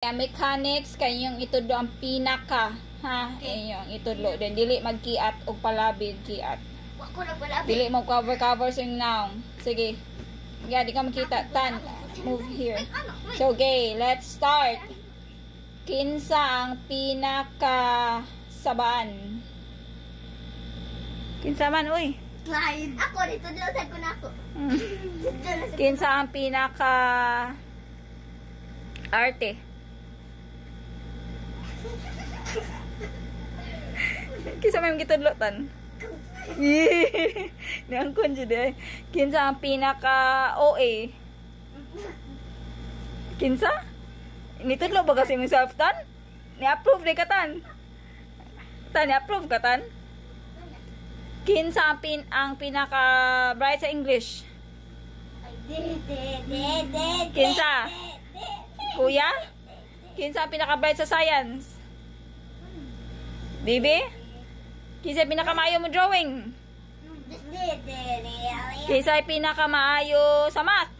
Kaya mechanics kayong itudlo ang pinaka, ha? Inyong itudlo din dili magkiat og palabig kiat. Wa ko nagpalabig. Dili mo cover sing noun. Sige. Yeah, di ka makita. Tan, move here. So, okay, let's start. Kinsa ang pinaka sabaan? Kinsa man, uy. Clyde. Ako dito sa ko na ako. Kinsa ang pinaka arte? Kinsa may gitudlo tan? Niangkon jud ay. Kinsa ang pinaka OA? Kinsa? Nitudlo ba kasi mong self tan? Ni-approve ni ka tan? Tan, ni-approve ka tan? Kinsa ang pinaka bright sa English? Kinsa? Kuya? Kinsa ang pinaka bright sa science? Bibi? Kinsa pinaka maayo mo drawing? Kinsa pinaka maayo sa math?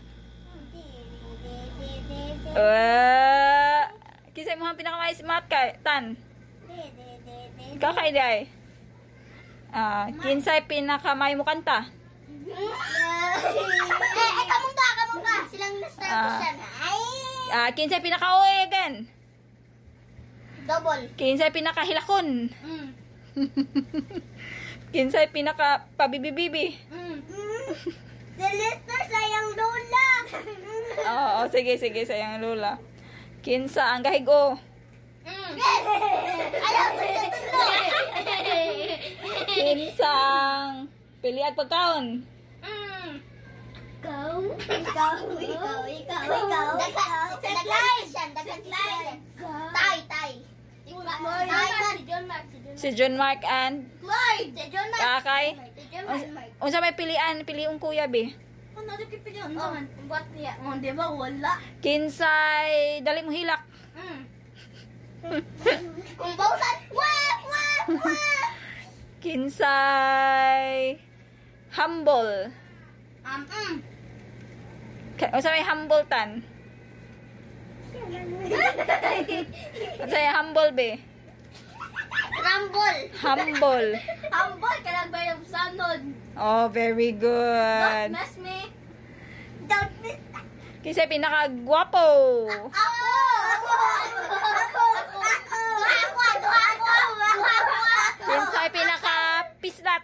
Kinsa mo ang pinaka maayo sa math kay tan? Kakaiday. Kinsa pinaka maayo mo kanta? Kamong ka. Silang na-start ko siya. Kinsa pinaka OA again? Double. Kinsa pinaka hilakon? Kinsa pinaka pabibibibi? Si Lester sayang lola. Oo, sige, sayang lola. Kinsa ang gahigo? Ayaw ko siya tulo. Kinsa ang piliag pagkaon? Ikaw. Tay. Si John Mark and Clyde. Si John Mark. Kakay. Unsa may piliung kuya be? Ano di kipilian naman? Buat niya. Di ba wala? Kinsay dali mo hilak? Kung bausan. Wah. Kinsay humble? Unsa may humble tan? Unsa may humble be? Humble. Kanang bayang sanod. Oh, very good. Don't mess me. Kinsay pinaka gwapo? Ako. Kinsay pinaka pislat?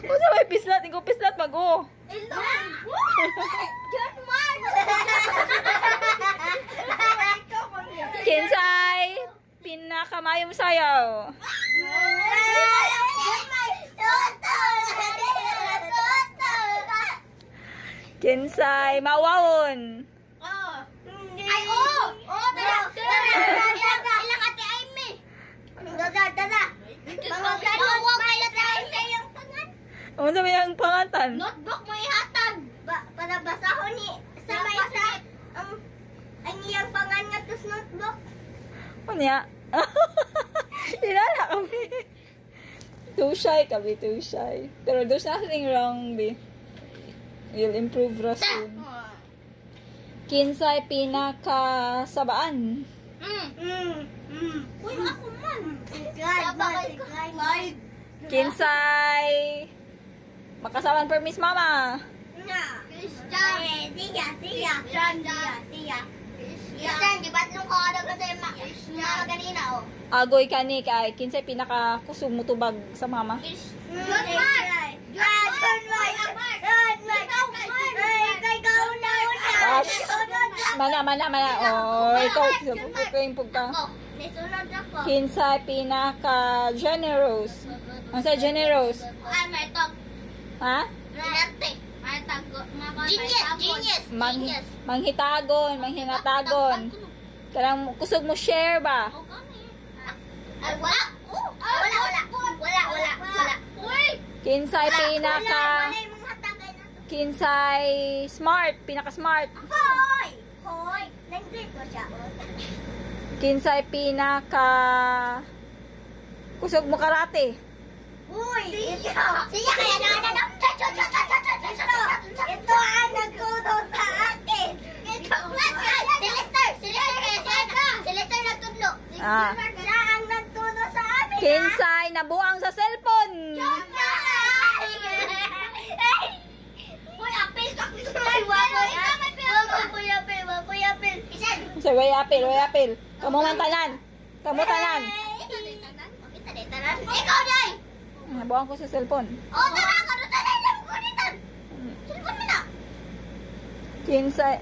Unsa may pislat? Ikaw pislat mag-o. John Mark. Kinsay pinaka mayong sayaw? Kinsay mawawon? Ilang ate Aimee. Dada. Unsa may ang pangatan? Notebook mo ihatag. Para basahon ni sa may sa ang iyang pangan nga tus notebook. Unya. Tilala kami. Too shy kami, too shy. Pero there's nothing wrong, be. You'll improve soon. Kinsay pinaka sabaan? Uy, ako man. Clyde. Kinsay makasawan per Miss Mama? Christian. Christian, di ba nung kawadag na sa'yo mga ganina, oh? Agoy ka ni kay kinsay pinaka kusog mo tubag sa mama? John Mark. Mana. Oh, ikaw kayong pugka. Nisunod ako. Kinsay pinaka generous? Ang sa generous? May tag. Ha? May tag. Genius. Manghitagon. Kanang kusog mo share ba? Wala. Kinsay pinaka smart, pinaka smart. Hoy. Nag-grade ko siya. Kinsay pinaka kusog mo karate. Uy. Siya kaya na Ito ang nagturo sa akin. Celester nagtudlo. Ah. Siya ang nagturo sa amin. Kinsay nabuang sa cellphone. Say, way apil. Kamu man tanan. Kamu tanan. Ikaw, Day! Nabuang ko sa cellphone. Oh, tara! Tanan lang ko dito! Cellphone mo na! Kinsay.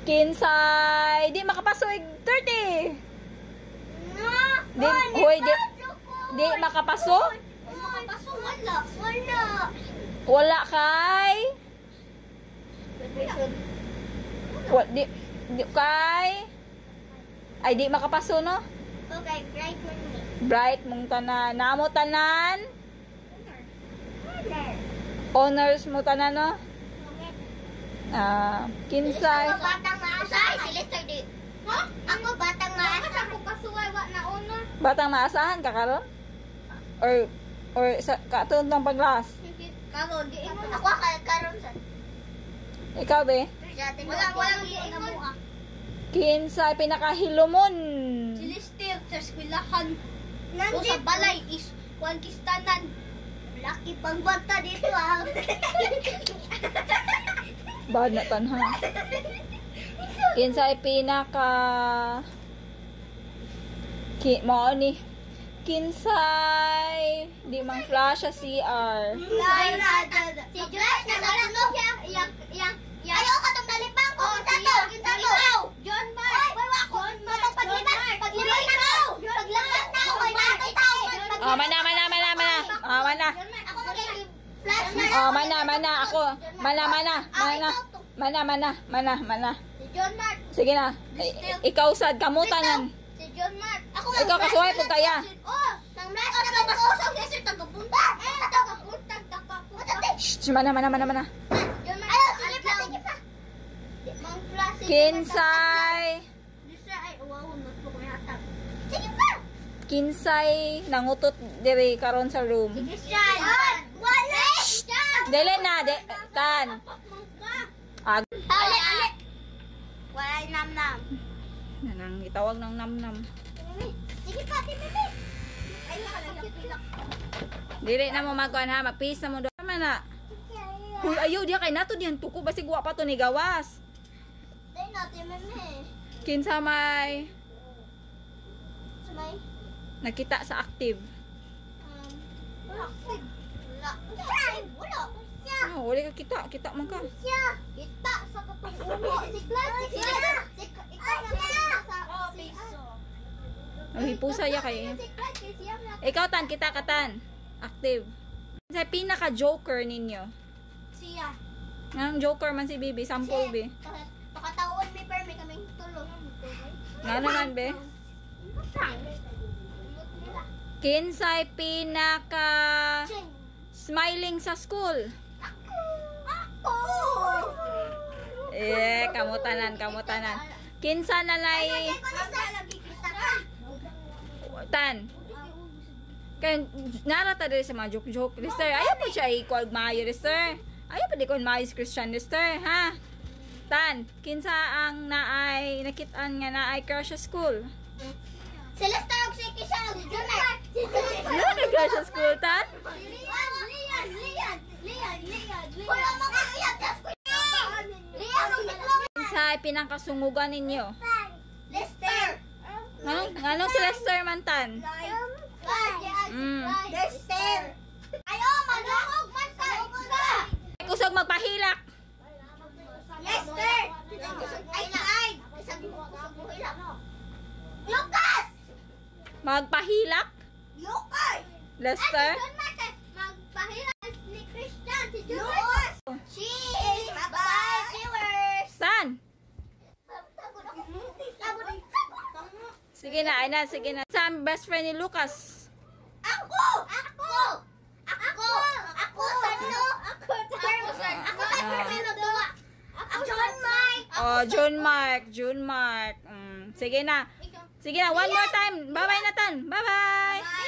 Kinsay. Di makapasoy 30. Di, hoy, di makapaso? Makapaso, wala. Wala kay. Di kay. Ay, di makapaso, no? Okay, bright mo ni. Bright mong tanan. Namo tanan. Honors mo tanan, no? Kinsay. Ako batang maasahan. Si Lester di. Ha? Ako batang maasahan. Ako pasuway, wa na honor. Batang maasahan ka karon? Or sa katulad ng paglas? Karon, di mo na. Ako karon sa. Ikaw, be? Walang iingon. Kinsay pinakahilumon. Si Lester sa eskwelahan. O sa balay is kuan kistanan. Laki pang bata dito ah. Bad na tanha. Kinsay pinaka mao ni Kinsay di mang flash sa CR. Si Josh na ano yang ayaw ka tong dalipang ko kinsa John Mark John Mark paglipat ikaw paglangkat na ako ay natay tao Mana. ako flash na Mana ako. Mana. si John Mark Sige na. Ikaw sad kamutanan. si John Mark ako Ikaw kasuway pud kaya. oh nang flash na pasok kasi tagapunta Shh, mana. John Mark ayaw sige pa mang flash Kinsay. ay wow notebook may hatag sige pa Kinsay nangutot diri karon sa room. Christian wala Dele na, tan. Ag. Ale. Wala nam. Nanang itawag ng nam. Sige pa, bebe. Ay, nakalagyan. Dili na mo magkuan ha, mag-peace na mo do. Tama na. Huy, ayaw diya kay nato diyan tuko basig wa pa to ni gawas. Dai natin meme. Kinsa may Sumay. nakita sa active. Wala. Wala ka kita man ka. Kita sa katong ulo. Hipusa ya kay. Ikaw tan kita katan. Active. Sa pinaka joker ninyo. Siya. Nang joker man si Bibi, sample be. Pakataon mi per may kaming tulong. Nga naman be. Kinsay pinaka smiling sa school. Ako. Kamutanan. Kinsa na lay tan. Kan narata diri sa mga joke. Lister, ayaw po siya ikuag maayo, lister. Ayaw pa di ko maayo Christian, lister, ha? Tan, kinsa ang naay nakitaan nga naay crush sa school? Si Lester og si Kisha og si Junard. Naay crush sa school, tan? Lian. Wala mo ka iyak sa school. Lian ang siklo. Kinsa pinakasungugan ninyo? Lester. Nganong si Lester man tan? Lester. Ayo, manungog man ka. Kusog magpahilak. Lester. Ay. Isang hilak. Lucas. Magpahilak? Lucas. Lester? Magpahilak ni Christian si Lucas. Cheese. Bye, viewers. Tan? Sige na. Sa best friend ni Lucas. Ako John Mark. Sige na. One more time. Bye-bye na tan. Bye-bye.